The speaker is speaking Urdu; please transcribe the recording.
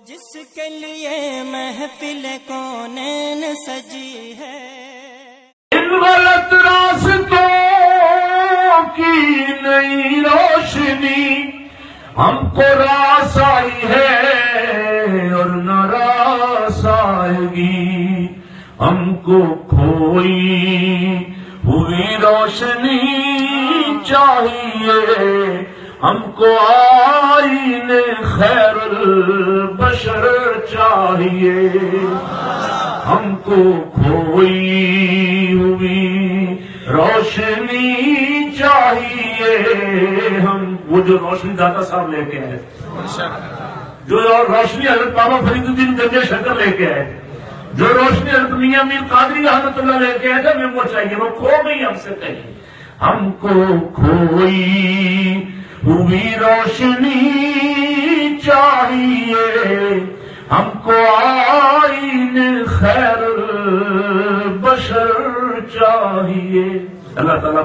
جس کے لیے محفل کونین سجی ہے، ان غلط راستوں کی نئی روشنی ہم کو راس آئی ہے اور نہ راس آئے گی، ہم کو کھوئی ہوئی روشنی چاہیے، ہم کو آئین خیر البشر چاہیے، ہم کو کھوئی ہوئی روشنی چاہیے، وہ جو روشنی داتا صاحب لے کے آئے، جو روشنی حضرت بابا فرید الدین گنج شکر لے کے آئے، جو روشنی حضرت میاں میر قادری رحمۃ اللہ لے کے آئے تھے، ہمیں وہ چاہیے، وہ کھو گئی ہم سے کہیں، ہم کو کھوئی ہوئی روشنی چاہیے، ہم کو آئین خیر البشر چاہیے۔ اللہ تعالیٰ